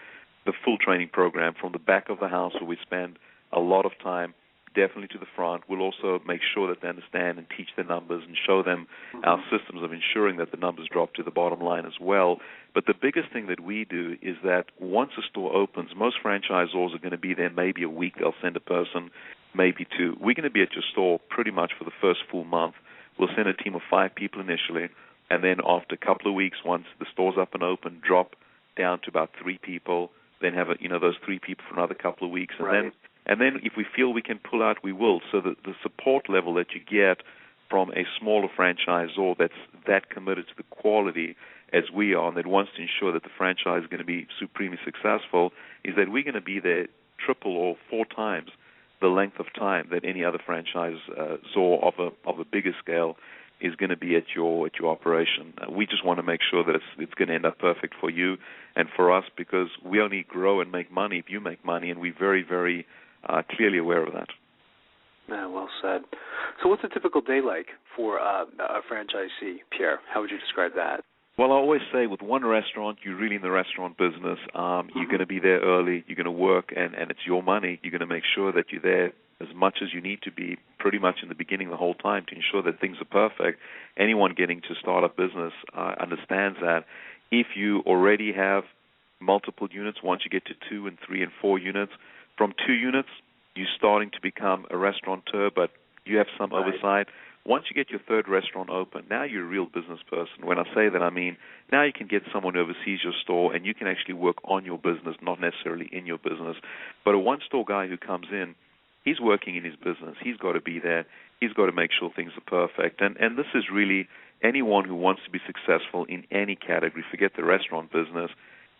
the full training program from the back of the house, where we spend a lot of time, definitely to the front. We'll also make sure that they understand and teach the numbers and show them our systems of ensuring that the numbers drop to the bottom line as well. But the biggest thing that we do is that once a store opens, most franchisors are going to be there maybe a week. They'll send a person, maybe 2. We're going to be at your store pretty much for the first full month. We'll send a team of 5 people initially, and then after a couple of weeks, once the store's up and open, drop down to about 3 people, then have those 3 people for another couple of weeks, and then if we feel we can pull out, we will. So the support level that you get from a smaller franchisor that's that committed to the quality as we are, and that wants to ensure that the franchise is going to be supremely successful, is that we're going to be there triple or 4 times the length of time that any other franchisor of a bigger scale is going to be at your operation. We just want to make sure that it's going to end up perfect for you and for us, because we only grow and make money if you make money, and we're very, very clearly aware of that. Yeah, well said. So what's a typical day like for a franchisee, Pierre? How would you describe that? Well, I always say with one restaurant, you're really in the restaurant business. You're going to be there early. You're going to work, and it's your money. You're going to make sure that you're there as much as you need to be pretty much in the beginning the whole time to ensure that things are perfect. Anyone getting to start a business understands that. If you already have multiple units, once you get to 2 and 3 and 4 units, from 2 units, you're starting to become a restaurateur, but you have some oversight. Once you get your 3rd restaurant open, now you're a real business person. When I say that, I mean now you can get someone who oversees your store, and you can actually work on your business, not necessarily in your business. But a one-store guy who comes in, he's working in his business. He's got to be there. He's got to make sure things are perfect. And this is really anyone who wants to be successful in any category, forget the restaurant business,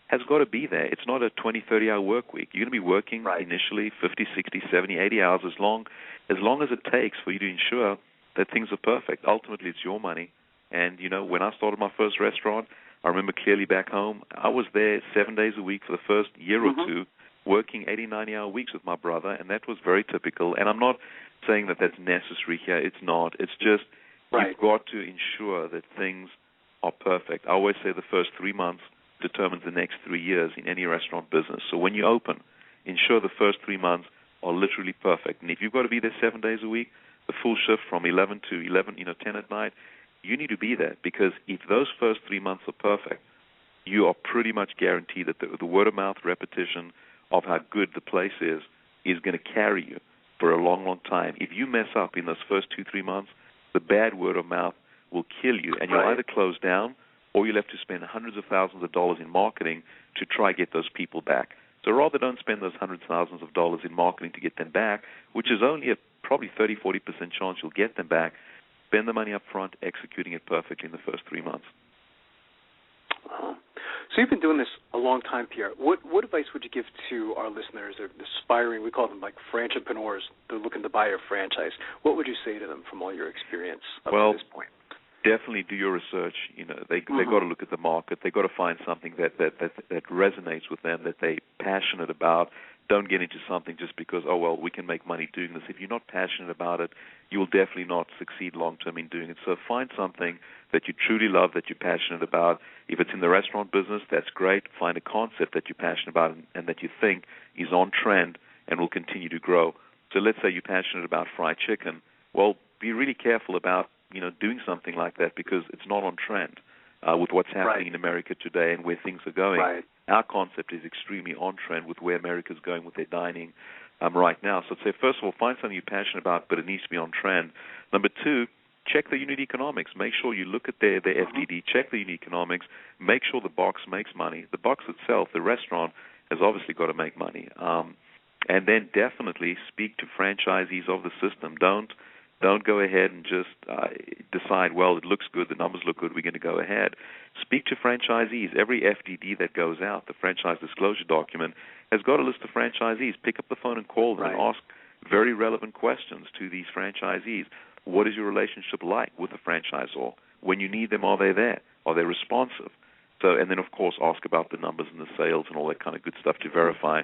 has got to be there. It's not a 20, 30-hour work week. You're going to be working initially 50, 60, 70, 80 hours as long as it takes for you to ensure that things are perfect. Ultimately, it's your money. And, when I started my first restaurant, I remember clearly back home, I was there 7 days a week for the first year or 2, working 80, 90-hour weeks with my brother, and that was very typical. And I'm not saying that that's necessary here. It's not. It's just you've got to ensure that things are perfect. I always say the first 3 months determines the next 3 years in any restaurant business. So when you open, ensure the first 3 months are literally perfect. And if you've got to be there 7 days a week, the full shift from 11 to 11, 10 at night, you need to be there, because if those first 3 months are perfect, you are pretty much guaranteed that the word-of-mouth repetition of how good the place is going to carry you for a long, long time. If you mess up in those first 2-3 months, the bad word of mouth will kill you, and you'll either close down or you'll have to spend hundreds of thousands of dollars in marketing to try to get those people back. So rather don't spend those hundreds of thousands of dollars in marketing to get them back, which is only a probably 30, 40% chance you'll get them back. Spend the money up front, executing it perfectly in the first 3 months. So you've been doing this a long time, Pierre. What advice would you give to our listeners, or aspiring, we call them like franchipreneurs, they're looking to buy a franchise? What would you say to them from all your experience up to this point? Definitely do your research. They got to look at the market. They got to find something that resonates with them, that they're passionate about. Don't get into something just because, we can make money doing this. If you're not passionate about it, you will definitely not succeed long-term in doing it. So find something that you truly love, that you're passionate about. If it's in the restaurant business, that's great. Find a concept that you're passionate about and that you think is on trend and will continue to grow. So let's say you're passionate about fried chicken. Well, be really careful about doing something like that, because it's not on trend with what's happening in America today and where things are going. Our concept is extremely on trend with where America's going with their dining right now. So I'd say, first of all, find something you're passionate about, but it needs to be on trend. Number 2, check the unit economics. Make sure you look at their FDD, check the unit economics, make sure the box makes money. The box itself, the restaurant, has obviously got to make money. And then definitely speak to franchisees of the system. Don't go ahead and just decide, it looks good, the numbers look good, we're going to go ahead. Speak to franchisees. Every FDD that goes out, the franchise disclosure document, has got a list of franchisees. Pick up the phone and call them and ask very relevant questions to these franchisees. What is your relationship like with the franchisor? When you need them, are they there? Are they responsive? So, and then, of course, ask about the numbers and the sales and all that kind of good stuff to verify.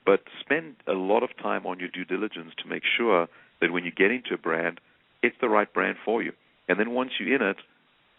But spend a lot of time on your due diligence to make sure that when you get into a brand, it's the right brand for you. And then once you're in it,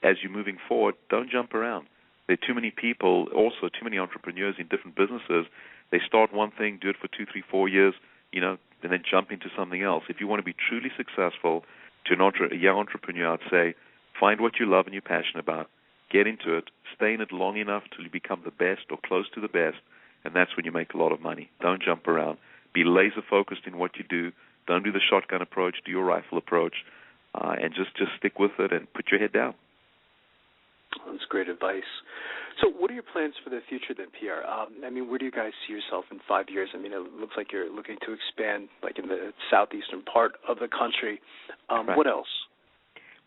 as you're moving forward, don't jump around. There are too many people, also too many entrepreneurs in different businesses. They start one thing, do it for 2, 3, 4 years, and then jump into something else. If you want to be truly successful to a young entrepreneur, I'd say find what you love and you're passionate about. Get into it. Stay in it long enough till you become the best or close to the best, and that's when you make a lot of money. Don't jump around. Be laser-focused in what you do. Don't do the shotgun approach. Do your rifle approach, and just stick with it and put your head down. That's great advice. So what are your plans for the future then, Pierre? Where do you guys see yourself in 5 years? It looks like you're looking to expand like in the southeastern part of the country. Right. What else?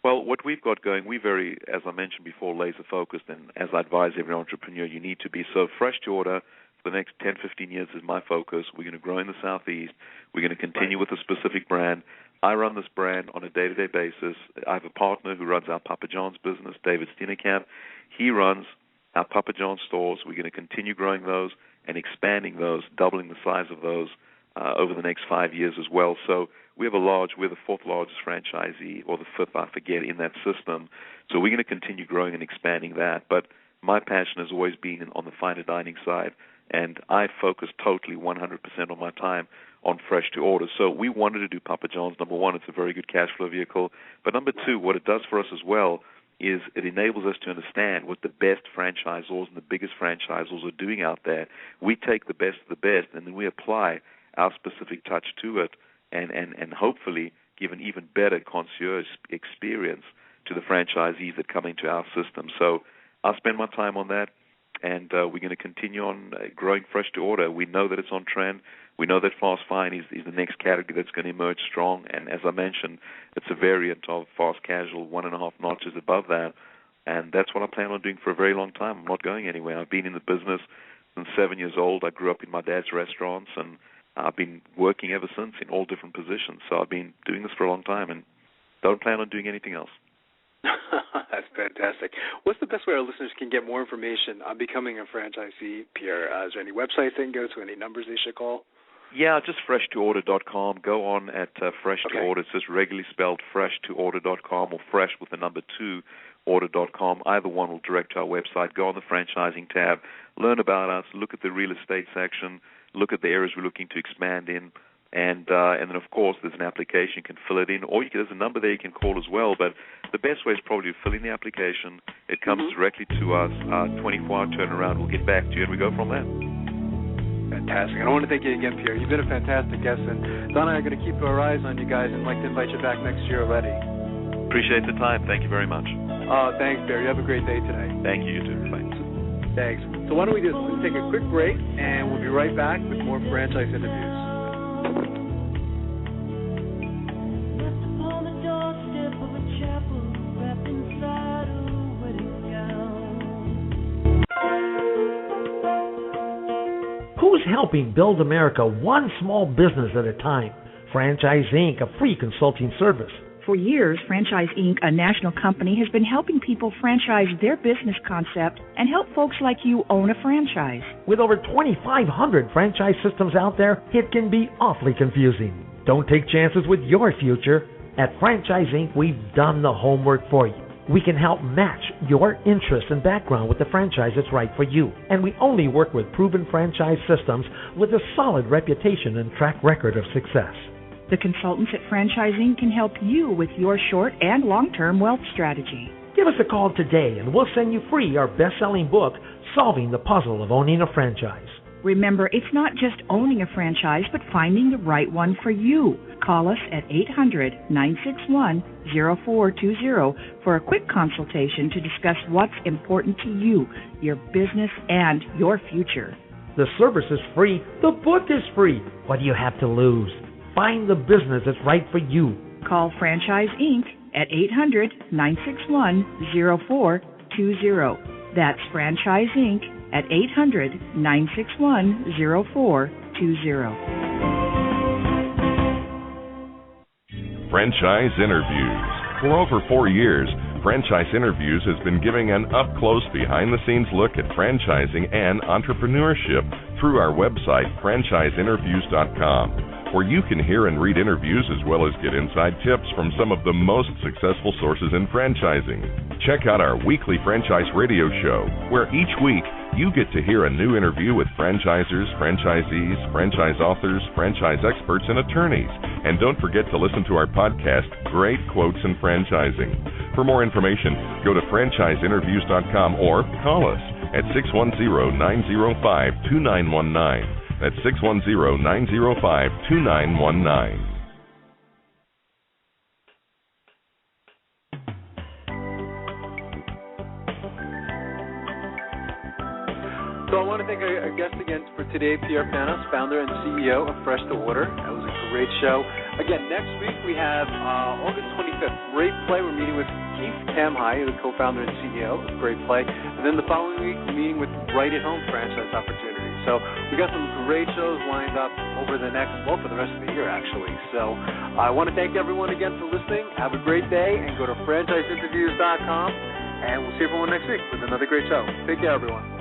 Well, what we've got going, we're very, as I mentioned before, laser-focused, and as I advise every entrepreneur, you need to be. So fresh to order for the next 10, 15 years is my focus. We're going to grow in the Southeast. We're going to continue with a specific brand. I run this brand on a day-to-day basis. I have a partner who runs our Papa John's business, David Steenekamp. He runs our Papa John's stores. We're going to continue growing those and expanding those, doubling the size of those over the next 5 years as well. So we're the fourth largest franchisee, or the fifth, I forget, in that system. So we're going to continue growing and expanding that. But my passion has always been on the finer dining side, and I focus totally 100% on my time on fresh to order. So we wanted to do Papa John's. Number one, it's a very good cash flow vehicle. But number two, what it does for us as well is it enables us to understand what the best franchisors and the biggest franchisors are doing out there. We take the best of the best, and then we apply our specific touch to it and hopefully give an even better concierge experience to the franchisees that come into our system. So I'll spend my time on that, and we're going to continue on growing fresh to order. We know that it's on trend. We know that fast fine is the next category that's going to emerge strong, and as I mentioned, it's a variant of fast casual, 1.5 notches above that, and that's what I plan on doing for a very long time. I'm not going anywhere. I've been in the business since 7 years old. I grew up in my dad's restaurants, and I've been working ever since in all different positions. So I've been doing this for a long time and don't plan on doing anything else. That's fantastic. What's the best way our listeners can get more information on becoming a franchisee, Pierre? Is there any website they can go to, any numbers they should call? Yeah, just freshtoorder.com. Go on at fresh to order. It's just regularly spelled freshtoorder.com or fresh with the number 2 order.com. Either one will direct to our website. Go on the franchising tab, learn about us, look at the real estate section, look at the areas we're looking to expand in, and then, of course, there's an application. You can fill it in, or there's a number there you can call as well. But the best way is probably to fill in the application. It comes directly to us, 24-hour turnaround. We'll get back to you, and we go from there. Fantastic. And I want to thank you again, Pierre. You've been a fantastic guest, and Don and I are going to keep our eyes on you guys and like to invite you back next year already. Appreciate the time. Thank you very mumuch. Thanks, Pierre. You have a great day today. Thank you. You too. Bye. Thanks. So why don't we do this? Let's take a quick break, and we'll be right back with more franchise interviews. Who's helping build America one small business at a time? Franchise Inc., a free consulting service. For years, Franchise Inc., a national company, has been helping people franchise their business concept and help folks like you own a franchise. With over 2,500 franchise systems out there, it can be awfully confusing. Don't take chances with your future. At Franchise Inc., we've done the homework for you. We can help match your interests and background with the franchise that's right for you. And we only work with proven franchise systems with a solid reputation and track record of success. The consultants at Franchise Inc. can help you with your short and long-term wealth strategy. Give us a call today and we'll send you free our best-selling book, Solving the Puzzle of Owning a Franchise. Remember, it's not just owning a franchise, but finding the right one for you. Call us at 800-961-0420 for a quick consultation to discuss what's important to you, your business, and your future. The service is free. The book is free. What do you have to lose? Find the business that's right for you. Call Franchise Inc. at 800-961-0420. That's Franchise Inc. at 800-961-0420. Franchise Interviews. For over 4 years, Franchise Interviews has been giving an up-close, behind-the-scenes look at franchising and entrepreneurship through our website, franchiseinterviews.com, where you can hear and read interviews as well as get inside tips from some of the most successful sources in franchising. Check out our weekly franchise radio show, where each week you get to hear a new interview with franchisers, franchisees, franchise authors, franchise experts, and attorneys. And don't forget to listen to our podcast, Great Quotes in Franchising. For more information, go to franchiseinterviews.com or call us at 610-905-2919. That's 610-905-2919. So I want to thank our guest again for today, Pierre Panos, founder and CEO of Fresh to Order. That was a great show. Again, next week we have August 25th, Great Play. We're meeting with Keith Tamhai, the co-founder and CEO of Great Play. And then the following week, we're meeting with Right at Home Franchise Opportunities. So we got some great shows lined up over the next, for the rest of the year, actually. So I want to thank everyone again for listening. Have a great day, and go to franchiseinterviews.com. And we'll see everyone next week with another great show. Take care, everyone.